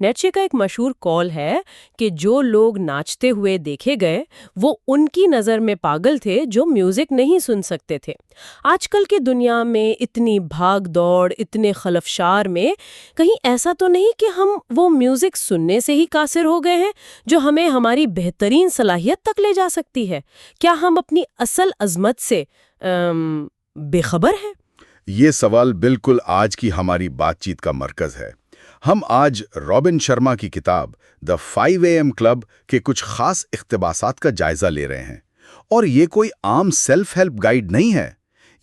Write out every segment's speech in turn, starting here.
Nietzsche کا ایک مشہور قول ہے کہ جو لوگ ناچتے ہوئے دیکھے گئے وہ ان کی نظر میں پاگل تھے جو میوزک نہیں سن سکتے تھے۔ آج کل کی دنیا میں اتنی بھاگ دوڑ، اتنے خلفشار میں کہیں ایسا تو نہیں کہ ہم وہ میوزک سننے سے ہی قاصر ہو گئے ہیں جو ہمیں ہماری بہترین صلاحیت تک لے جا سکتی ہے؟ کیا ہم اپنی اصل عظمت سے بے خبر ہیں؟ یہ سوال بالکل آج کی ہماری بات چیت کا مرکز ہے۔ ہم آج رابن شرما کی کتاب دا 5 AM کلب کے کچھ خاص اقتباسات کا جائزہ لے رہے ہیں، اور یہ کوئی عام سیلف ہیلپ گائیڈ نہیں ہے۔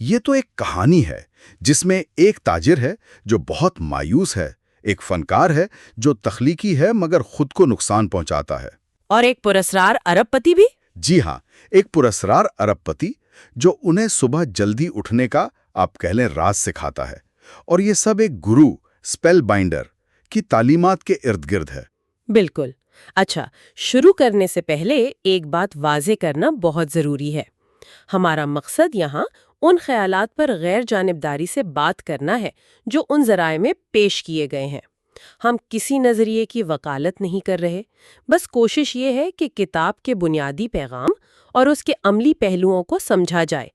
یہ تو ایک کہانی ہے جس میں ایک تاجر ہے جو بہت مایوس ہے، ایک فنکار ہے جو تخلیقی ہے مگر خود کو نقصان پہنچاتا ہے، اور ایک پراسرار ارب پتی بھی۔ جی ہاں، ایک پراسرار ارب پتی جو انہیں صبح جلدی اٹھنے کا آپ کہہ لیں راز سکھاتا ہے، اور یہ سب ایک گرو اسپیل بائنڈر کی تعلیمات کے ارد گرد ہے۔ بالکل۔ اچھا، شروع کرنے سے پہلے ایک بات واضح کرنا بہت ضروری ہے۔ ہمارا مقصد یہاں ان خیالات پر غیر جانبداری سے بات کرنا ہے جو ان ذرائع میں پیش کیے گئے ہیں۔ ہم کسی نظریے کی وکالت نہیں کر رہے، بس کوشش یہ ہے کہ کتاب کے بنیادی پیغام اور اس کے عملی پہلوؤں کو سمجھا جائے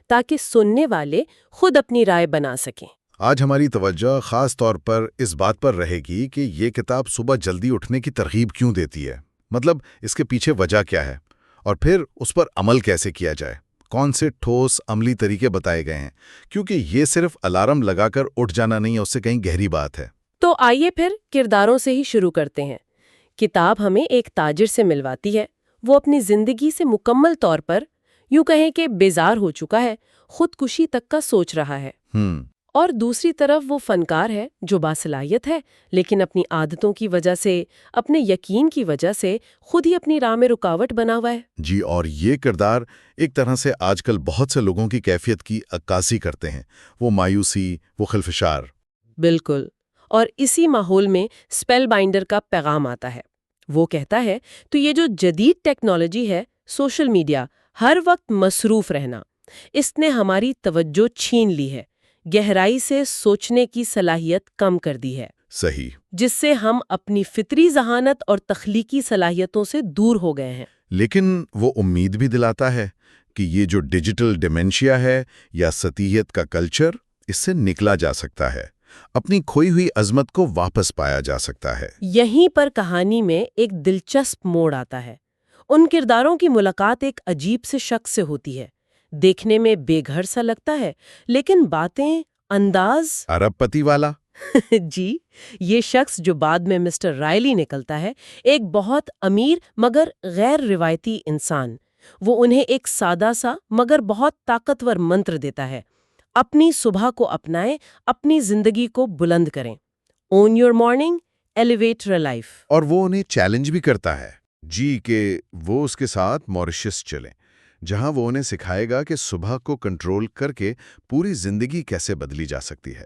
تاکہ سننے والے خود اپنی رائے بنا سکیں۔ آج ہماری توجہ خاص طور پر اس بات پر رہے گی کہ یہ کتاب صبح جلدی اٹھنے کی ترغیب کیوں دیتی ہے، مطلب اس کے پیچھے وجہ کیا ہے، اور پھر اس پر عمل کیسے کیا جائے، کون سے ٹھوس عملی طریقے بتائے گئے ہیں، کیونکہ یہ صرف الارم لگا کر اٹھ جانا نہیں ہے، اس سے کہیں گہری بات ہے۔ تو آئیے پھر کرداروں سے ہی شروع کرتے ہیں۔ کتاب ہمیں ایک تاجر سے ملواتی ہے۔ وہ اپنی زندگی سے مکمل طور پر یوں کہیں کہ بیزار ہو چکا ہے، خودکشی تک کا سوچ رہا ہے۔ اور دوسری طرف وہ فنکار ہے جو باصلاحیت ہے، لیکن اپنی عادتوں کی وجہ سے، اپنے یقین کی وجہ سے خود ہی اپنی راہ میں رکاوٹ بنا ہوا ہے۔ جی، اور یہ کردار ایک طرح سے آج کل بہت سے لوگوں کی کیفیت کی عکاسی کرتے ہیں، وہ مایوسی، وہ خلفشار۔ بالکل، اور اسی ماحول میں اسپیل بائنڈر کا پیغام آتا ہے۔ وہ کہتا ہے تو یہ جو جدید ٹیکنالوجی ہے، سوشل میڈیا، ہر وقت مصروف رہنا، اس نے ہماری توجہ چھین لی ہے، گہرائی سے سوچنے کی صلاحیت کم کر دی ہے۔ صحیح۔ جس سے ہم اپنی فطری ذہانت اور تخلیقی صلاحیتوں سے دور ہو گئے ہیں۔ لیکن وہ امید بھی دلاتا ہے کہ یہ جو ڈیجیٹل ڈیمنشیا ہے یا سطحیت کا کلچر، اس سے نکلا جا سکتا ہے، اپنی کھوئی ہوئی عظمت کو واپس پایا جا سکتا ہے۔ یہیں پر کہانی میں ایک دلچسپ موڑ آتا ہے۔ ان کرداروں کی ملاقات ایک عجیب سے شخص سے ہوتی ہے، دیکھنے میں بے گھر سا لگتا ہے، لیکن باتیں، انداز ارب پتی والا۔ جی، یہ شخص جو بعد میں مسٹر رائلی نکلتا ہے، ایک بہت امیر مگر غیر روایتی انسان۔ وہ انہیں ایک سادہ سا مگر بہت طاقتور منتر دیتا ہے: اپنی صبح کو اپنائیں، اپنی زندگی کو بلند کریں۔ Own your morning, elevate your life. اور وہ انہیں چیلنج بھی کرتا ہے، جی، کہ وہ اس کے ساتھ موریشس چلیں، جہاں وہ انہیں سکھائے گا کہ صبح کو کنٹرول کر کے پوری زندگی کیسے بدلی جا سکتی ہے۔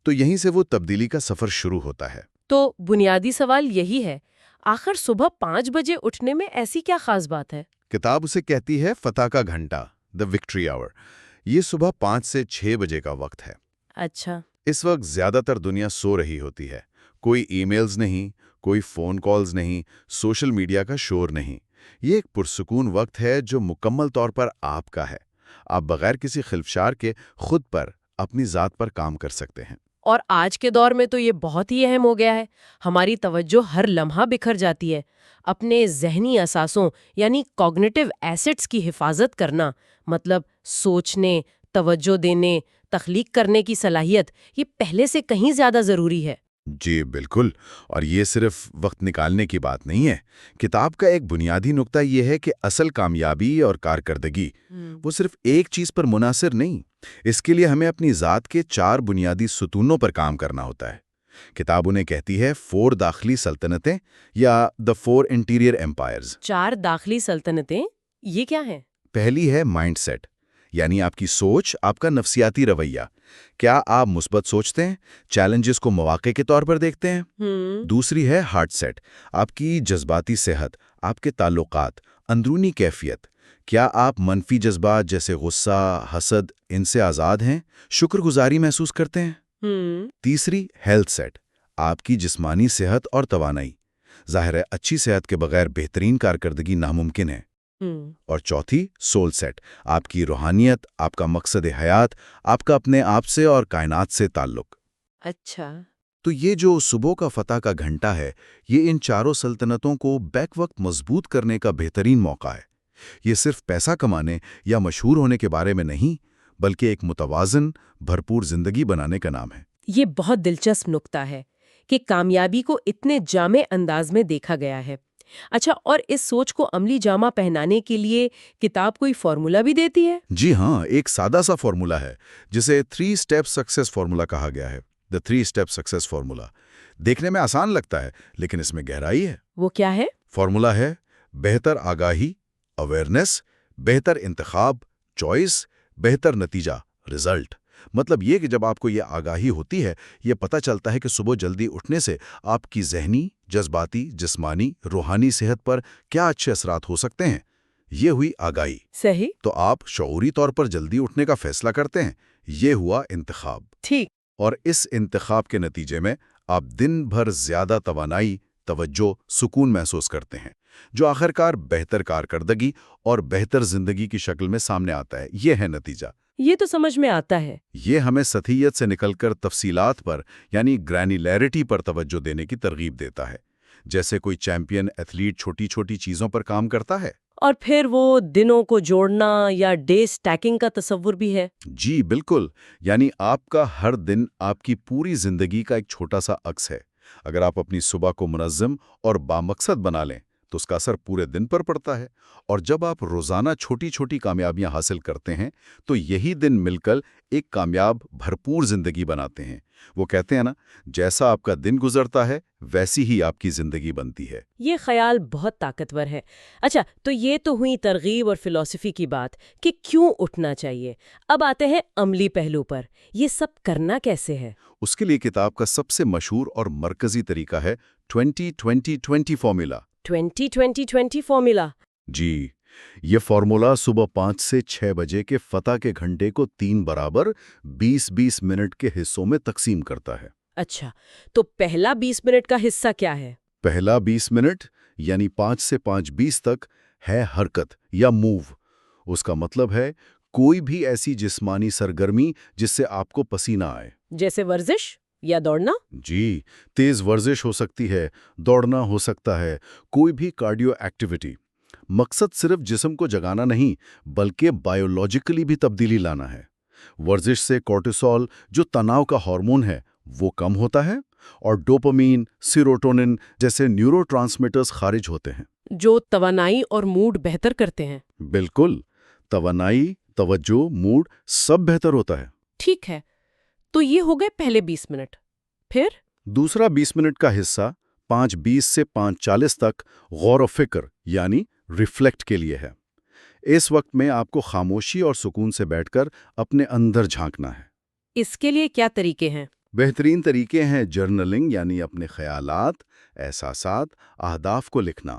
تو یہیں سے وہ تبدیلی کا سفر شروع ہوتا ہے۔ تو بنیادی سوال یہی ہے، آخر صبح 5 بجے اٹھنے میں ایسی کیا خاص بات ہے؟ کتاب اسے کہتی ہے فتح کا گھنٹہ، دا وکٹری آور۔ یہ صبح 5 سے 6 بجے کا وقت ہے۔ اچھا۔ اس وقت زیادہ تر دنیا سو رہی ہوتی ہے، کوئی ای میلز نہیں، کوئی فون کالز نہیں، سوشل میڈیا کا شور نہیں۔ یہ ایک پرسکون وقت ہے جو مکمل طور پر آپ کا ہے۔ آپ بغیر کسی خلفشار کے خود پر، اپنی ذات پر کام کر سکتے ہیں۔ اور آج کے دور میں تو یہ بہت ہی اہم ہو گیا ہے۔ ہماری توجہ ہر لمحہ بکھر جاتی ہے۔ اپنے ذہنی اثاثوں یعنی کوگنیٹو ایسٹس کی حفاظت کرنا، مطلب سوچنے، توجہ دینے، تخلیق کرنے کی صلاحیت، یہ پہلے سے کہیں زیادہ ضروری ہے۔ جی بالکل، اور یہ صرف وقت نکالنے کی بات نہیں ہے۔ کتاب کا ایک بنیادی نقطہ یہ ہے کہ اصل کامیابی اور کارکردگی وہ صرف ایک چیز پر منحصر نہیں، اس کے لیے ہمیں اپنی ذات کے 4 بنیادی ستونوں پر کام کرنا ہوتا ہے۔ کتاب انہیں کہتی ہے 4 داخلی سلطنتیں یا دا 4 انٹیریئر ایمپائرز۔ 4 داخلی سلطنتیں، یہ کیا ہیں؟ پہلی ہے مائنڈ سیٹ، یعنی آپ کی سوچ، آپ کا نفسیاتی رویہ۔ کیا آپ مثبت سوچتے ہیں، چیلنجز کو مواقع کے طور پر دیکھتے ہیں؟ دوسری ہے ہارٹ سیٹ، آپ کی جذباتی صحت، آپ کے تعلقات، اندرونی کیفیت۔ کیا آپ منفی جذبات جیسے غصہ، حسد، ان سے آزاد ہیں، شکر گزاری محسوس کرتے ہیں؟ تیسری ہیلتھ سیٹ، آپ کی جسمانی صحت اور توانائی. ظاہر ہے اچھی صحت کے بغیر بہترین کارکردگی ناممکن ہے. اور چوتھی سول سیٹ، آپ کی روحانیت، آپ کا مقصد حیات، آپ کا اپنے آپ سے اور کائنات سے تعلق. اچھا. تو یہ جو صبح کا فتح کا گھنٹہ ہے، یہ ان چاروں سلطنتوں کو بیک وقت مضبوط کرنے کا بہترین موقع ہے. یہ صرف پیسہ کمانے یا مشہور ہونے کے بارے میں نہیں، بلکہ ایک متوازن، بھرپور زندگی بنانے کا نام ہے. یہ بہت دلچسپ نکتہ ہے کہ کامیابی کو اتنے جامع انداز میں دیکھا گیا ہے. اچھا، اور اس سوچ کو عملی جامہ پہنانے کے لیے کتاب کوئی فارمولا بھی دیتی ہے؟ جی ہاں، ایک سادہ سا فارمولا ہے جسے 3 اسٹیپ سکسیس فارمولا کہا گیا ہے. دا 3 اسٹیپ سکسیس فارمولا. دیکھنے میں آسان لگتا ہے لیکن اس میں گہرائی ہے. وہ کیا ہے؟ فارمولا ہے بہتر آگاہی، اویئرنیس، بہتر انتخاب، چوائس، بہتر نتیجہ، رزلٹ. مطلب یہ کہ جب آپ کو یہ آگاہی ہوتی ہے، یہ پتہ چلتا ہے کہ صبح جلدی اٹھنے سے آپ کی ذہنی، جذباتی، جسمانی، روحانی صحت پر کیا اچھے اثرات ہو سکتے ہیں. یہ ہوئی آگاہی. صحیح. تو آپ شعوری طور پر جلدی اٹھنے کا فیصلہ کرتے ہیں. یہ ہوا انتخاب. ٹھیک. اور اس انتخاب کے نتیجے میں آپ دن بھر زیادہ توانائی، توجہ، سکون محسوس کرتے ہیں، جو آخرکار بہتر کارکردگی اور بہتر زندگی کی شکل میں سامنے آتا ہے. یہ ہے نتیجہ. یہ تو سمجھ میں آتا ہے. یہ ہمیں سطحیت سے نکل کر تفصیلات پر یعنی گرینیلیرٹی پر توجہ دینے کی ترغیب دیتا ہے. جیسے کوئی چیمپئن ایتھلیٹ چھوٹی چھوٹی چیزوں پر کام کرتا ہے. اور پھر وہ دنوں کو جوڑنا یا ڈے سٹیکنگ کا تصور بھی ہے. جی بالکل. یعنی آپ کا ہر دن آپ کی پوری زندگی کا ایک چھوٹا سا عکس ہے. اگر آپ اپنی صبح کو منظم اور بامقصد بنا لیں تو اس کا اثر پورے دن پر پڑتا ہے. اور جب آپ روزانہ چھوٹی چھوٹی کامیابیاں حاصل کرتے ہیں تو یہی دن مل کر ایک کامیاب بھرپور زندگی بناتے ہیں. وہ کہتے ہیں نا، جیسا آپ کا دن گزرتا ہے ویسی ہی آپ کی زندگی بنتی ہے. یہ خیال بہت طاقتور ہے. اچھا، تو یہ تو ہوئی ترغیب اور فلسفی کی بات کہ کیوں اٹھنا چاہیے. اب آتے ہیں عملی پہلو پر. یہ سب کرنا کیسے ہے؟ اس کے لیے کتاب کا سب سے مشہور اور مرکزی طریقہ ہے 20-20-20 فارمولا. 20-20-20 فارمولا. جی، یہ فارمولا صبح 5 سے 6 بجے کے فتح کے گھنٹے کو 3 برابر 20-20 منٹ کے حصوں میں تقسیم کرتا ہے. اچھا، تو پہلا 20 منٹ کا حصہ کیا ہے؟ پہلا 20 منٹ یعنی 5 سے 5:20 تک ہے حرکت یا موو. اس کا مطلب ہے کوئی بھی ایسی جسمانی سرگرمی جس سے آپ کو پسینہ آئے. جیسے ورزش یا دوڑنا؟ جی، تیز ورزش ہو سکتی ہے، دوڑنا ہو سکتا ہے، کوئی بھی کارڈیو ایکٹیویٹی. مقصد صرف جسم کو جگانا نہیں بلکہ بائیولوجیکلی بھی تبدیلی لانا ہے. ورزش سے کورٹیسول جو تناؤ کا ہارمون ہے وہ کم ہوتا ہے اور ڈوپامین، سیروٹونن جیسے نیورو ٹرانسمیٹرز خارج ہوتے ہیں جو توانائی اور موڈ بہتر کرتے ہیں. بالکل. توانائی، توجہ، موڈ سب بہتر ہوتا ہے. ٹھیک ہے، تو یہ ہو گئے پہلے 20 منٹ. پھر دوسرا 20 منٹ کا حصہ 5:20 سے 5:40 تک غور و فکر یعنی ریفلیکٹ کے لیے ہے. اس وقت میں آپ کو خاموشی اور سکون سے بیٹھ کر اپنے اندر جھانکنا ہے. اس کے لیے کیا طریقے ہیں؟ بہترین طریقے ہیں جرنلنگ یعنی اپنے خیالات، احساسات، اہداف کو لکھنا،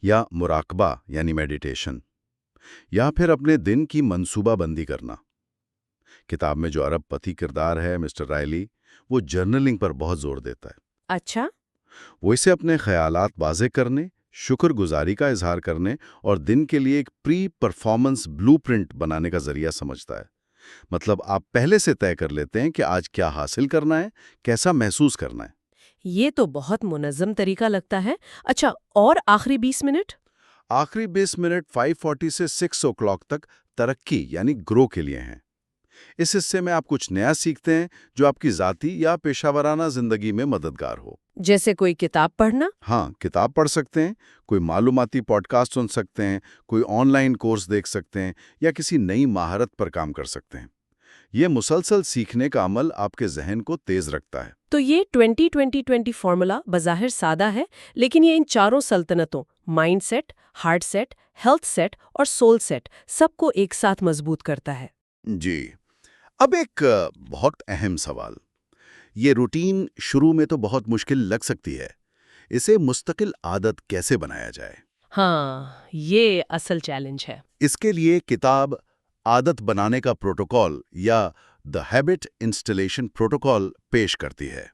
یا مراقبہ یعنی میڈیٹیشن، یا پھر اپنے دن کی منصوبہ بندی کرنا. کتاب میں جو ارب پتی کردار ہے مسٹر رائلی، وہ جرنلنگ پر بہت زور دیتا ہے. اچھا. وہ اسے اپنے خیالات واضح کرنے، شکر گزاری کا اظہار کرنے اور دن کے لیے ایک پری پرفارمنس بلو پرنٹ بنانے کا ذریعہ سمجھتا ہے. مطلب آپ پہلے سے طے کر لیتے ہیں کہ آج کیا حاصل کرنا ہے، کیسا محسوس کرنا ہے. یہ تو بہت منظم طریقہ لگتا ہے. اچھا، اور آخری 20 منٹ؟ آخری 20 منٹ 5:40 سے 6 o'clock تک ترقی یعنی گرو کے لیے ہیں. اس حصے میں آپ کچھ نیا سیکھتے ہیں جو آپ کی ذاتی یا پیشہ ورانہ زندگی میں مددگار ہو. جیسے کوئی کتاب پڑھنا؟ ہاں، کتاب پڑھ سکتے ہیں، کوئی معلوماتی پوڈ کاسٹ سن سکتے ہیں، کوئی آن لائن کورس دیکھ سکتے ہیں، یا کسی نئی مہارت پر کام کر سکتے ہیں. یہ مسلسل سیکھنے کا عمل آپ کے ذہن کو تیز رکھتا ہے. تو یہ 20-20-20 فارمولا بظاہر سادہ ہے، لیکن یہ ان چاروں سلطنتوں mind set, heart set, health set اور سول سیٹ سب کو ایک ساتھ مضبوط کرتا ہے. جی. اب ایک بہت اہم سوال. یہ روٹین شروع میں تو بہت مشکل لگ سکتی ہے. اسے مستقل عادت کیسے بنایا جائے؟ ہاں، یہ اصل چیلنج ہے. اس کے لیے کتاب عادت بنانے کا پروٹوکول یا دی ہیبٹ انسٹالیشن پروٹوکول پیش کرتی ہے.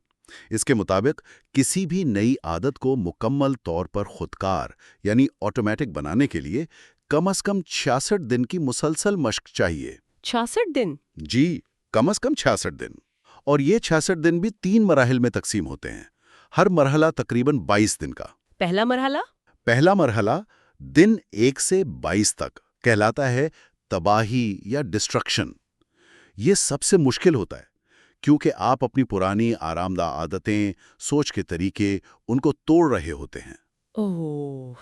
اس کے مطابق کسی بھی نئی عادت کو مکمل طور پر خودکار یعنی آٹومیٹک بنانے کے لیے کم از کم 66 دن کی مسلسل مشق چاہیے۔ 66 دن؟ جی، کم از کم 66 دن۔ اور یہ 66 دن بھی 3 مراحل میں تقسیم ہوتے ہیں، ہر مرحلہ تقریباً 22 دن کا۔ پہلا مرحلہ؟ پہلا مرحلہ دن 1 سے 22 تک کہلاتا ہے تباہی یا ڈسٹرکشن۔ یہ سب سے مشکل ہوتا ہے کیونکہ آپ اپنی پرانی آرام دہ عادتیں، سوچ کے طریقے ان کو توڑ رہے ہوتے ہیں۔ اوہ!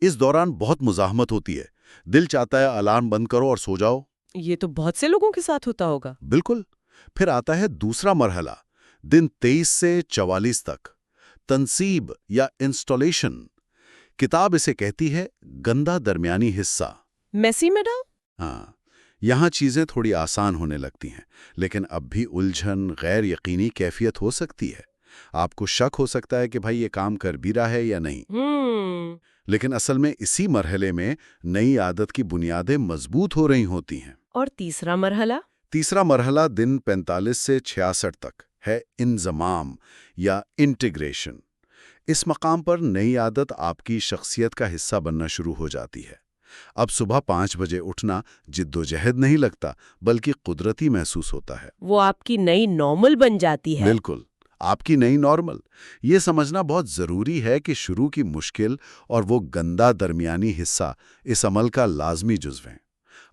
اس دوران بہت مزاحمت ہوتی ہے، دل چاہتا ہے الارم بند کرو اور سو جاؤ۔ یہ تو بہت سے لوگوں کے ساتھ ہوتا ہوگا۔ بالکل۔ پھر آتا ہے دوسرا مرحلہ دن 23 سے 44 تک، تنصیب یا انسٹالیشن۔ کتاب اسے کہتی ہے گندا درمیانی حصہ۔ Messy middle? ہاں، یہاں چیزیں تھوڑی آسان ہونے لگتی ہیں، لیکن اب بھی الجھن، غیر یقینی کیفیت ہو سکتی ہے۔ آپ کو شک ہو سکتا ہے کہ بھائی یہ کام کر بھی رہا ہے یا نہیں۔ لیکن اصل میں اسی مرحلے میں نئی عادت کی بنیادیں مضبوط ہو رہی ہوتی ہیں۔ اور تیسرا مرحلہ؟ تیسرا مرحلہ دن 45 سے 66 تک ہے انضمام یا انٹیگریشن۔ اس مقام پر نئی عادت آپ کی شخصیت کا حصہ بننا شروع ہو جاتی ہے۔ اب صبح 5 بجے اٹھنا جد و جہد نہیں لگتا، بلکہ قدرتی محسوس ہوتا ہے۔ وہ آپ کی نئی نارمل بن جاتی ہے۔ بالکل، آپ کی نئی نارمل۔ یہ سمجھنا بہت ضروری ہے کہ شروع کی مشکل اور وہ گندا درمیانی حصہ اس عمل کا لازمی جزو ہیں۔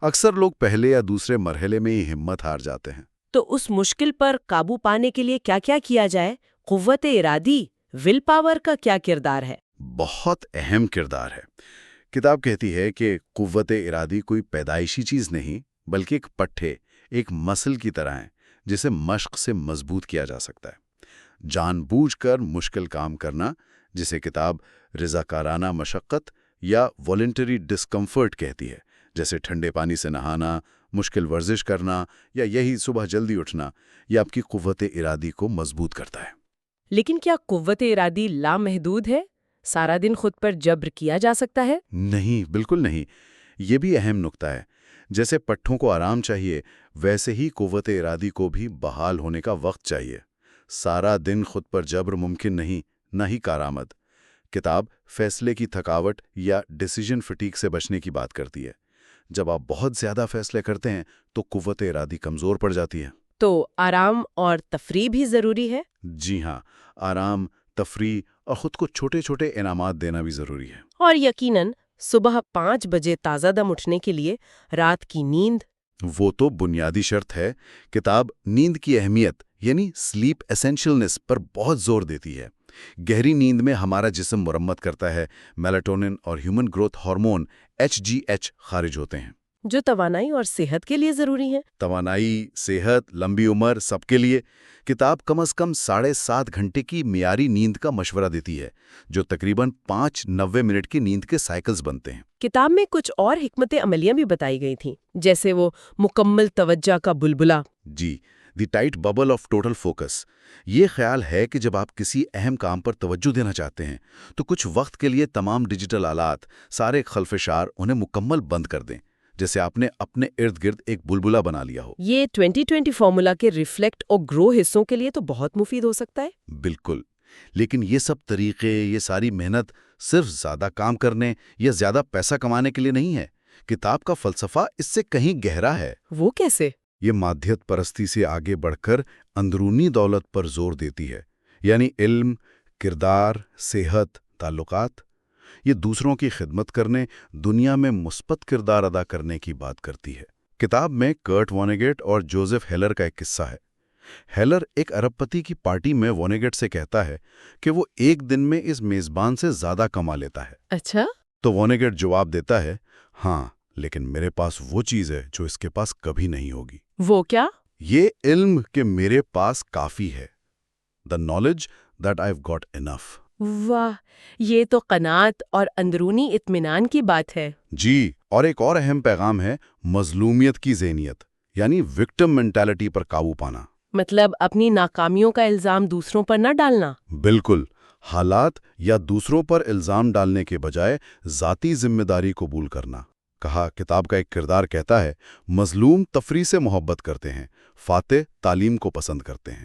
اکثر لوگ پہلے یا دوسرے مرحلے میں ہی ہمت ہار جاتے ہیں۔ تو اس مشکل پر قابو پانے کے لیے کیا کیا جائے؟ قوت ارادی، ول پاور کا کیا کردار ہے؟ بہت اہم کردار ہے۔ کتاب کہتی ہے کہ قوت ارادی کوئی پیدائشی چیز نہیں، بلکہ ایک پٹھے، ایک مسل کی طرح ہے جسے مشق سے مضبوط کیا جا سکتا ہے۔ جان بوجھ کر مشکل کام کرنا، جسے کتاب رضاکارانہ مشقت یا والنٹری ڈسکمفرٹ کہتی ہے، جیسے ٹھنڈے پانی سے نہانا، مشکل ورزش کرنا یا یہی صبح جلدی اٹھنا، یہ آپ کی قوت ارادی کو مضبوط کرتا ہے۔ لیکن کیا قوت ارادی لامحدود ہے؟ سارا دن خود پر جبر کیا جا سکتا ہے؟ نہیں، بالکل نہیں۔ یہ بھی اہم نکتہ ہے۔ جیسے پٹھوں کو آرام چاہیے، ویسے ہی قوت ارادی کو بھی بحال ہونے کا وقت چاہیے۔ سارا دن خود پر جبر ممکن نہیں، نہ ہی کارآمد۔ کتاب فیصلے کی تھکاوٹ یا ڈیسیژن فٹیگ سے بچنے کی بات کرتی ہے۔ جب آپ بہت زیادہ فیصلے کرتے ہیں تو قوت ارادی کمزور پڑ جاتی ہے۔ تو آرام اور تفریح بھی ضروری ہے؟ جی ہاں، آرام، تفریح اور خود کو چھوٹے چھوٹے انعامات دینا بھی ضروری ہے۔ اور یقیناً صبح 5 بجے تازہ دم اٹھنے کے لیے رات کی نیند؟ وہ تو بنیادی شرط ہے۔ کتاب نیند کی اہمیت یعنی سلیپ ایسینشلنس پر بہت زور دیتی ہے۔ گہری نیند میں ہمارا جسم مرمت کرتا ہے، میلاٹونن اور ہیومن گروتھ ہارمون HGH خارج ہوتے ہیں، جو توانائی اور صحت کے لیے ضروری ہیں۔ توانائی، صحت، لمبی عمر، سب کے لیے۔ کتاب کم از کم 7.5 گھنٹے کی معیاری نیند کا مشورہ دیتی ہے، جو تقریباً 90 منٹ کی نیند کے سائیکلز بنتے ہیں۔ کتاب میں کچھ اور حکمت عملیاں بھی بتائی گئی تھیں، جیسے وہ مکمل توجہ کا بلبلہ۔ جی، the tight bubble of total focus. یہ خیال ہے کہ جب آپ کسی اہم کام پر توجہ دینا چاہتے ہیں تو کچھ وقت کے لیے تمام ڈیجیٹل آلات، سارے خلفشار انہیں مکمل بند کر دیں، جیسے آپ نے اپنے ارد گرد ایک بلبلہ بنا لیا ہو۔ یہ 2020 فارمولا کے ریفلیکٹ اور گرو حصوں کے لیے تو بہت مفید ہو سکتا ہے۔ بالکل، لیکن یہ سب طریقے، یہ ساری محنت صرف زیادہ کام کرنے یا زیادہ پیسہ کمانے کے لیے نہیں ہے۔ کتاب کا فلسفہ اس سے کہیں گہرا ہے۔ وہ کیسے؟ یہ مادیت پرستی سے آگے بڑھ کر اندرونی دولت پر زور دیتی ہے، یعنی علم، کردار، صحت، تعلقات۔ یہ دوسروں کی خدمت کرنے، دنیا میں مثبت کردار ادا کرنے کی بات کرتی ہے۔ کتاب میں کرٹ وانیگیٹ اور جوزف ہیلر کا ایک قصہ ہے۔ ہیلر ایک ارب پتی کی پارٹی میں وانیگیٹ سے کہتا ہے کہ وہ ایک دن میں اس میزبان سے زیادہ کما لیتا ہے۔ اچھا؟ تو وانیگیٹ جواب دیتا ہے، ہاں، لیکن میرے پاس وہ چیز ہے جو اس کے پاس کبھی نہیں ہوگی۔ وہ کیا؟ یہ علم کہ میرے پاس کافی ہے۔ The knowledge that I've got enough۔ واہ، یہ تو قناعت اور اندرونی اطمینان کی بات ہے۔ جی، اور ایک اور اہم پیغام ہے مظلومیت کی ذہنیت، یعنی وکٹم مینٹالٹی پر قابو پانا۔ مطلب اپنی ناکامیوں کا الزام دوسروں پر نہ ڈالنا۔ بالکل، حالات یا دوسروں پر الزام ڈالنے کے بجائے ذاتی ذمہ داری قبول کرنا۔ کہا کتاب کا ایک کردار کہتا ہے، مظلوم تفریح سے محبت کرتے ہیں، فاتح تعلیم کو پسند کرتے ہیں۔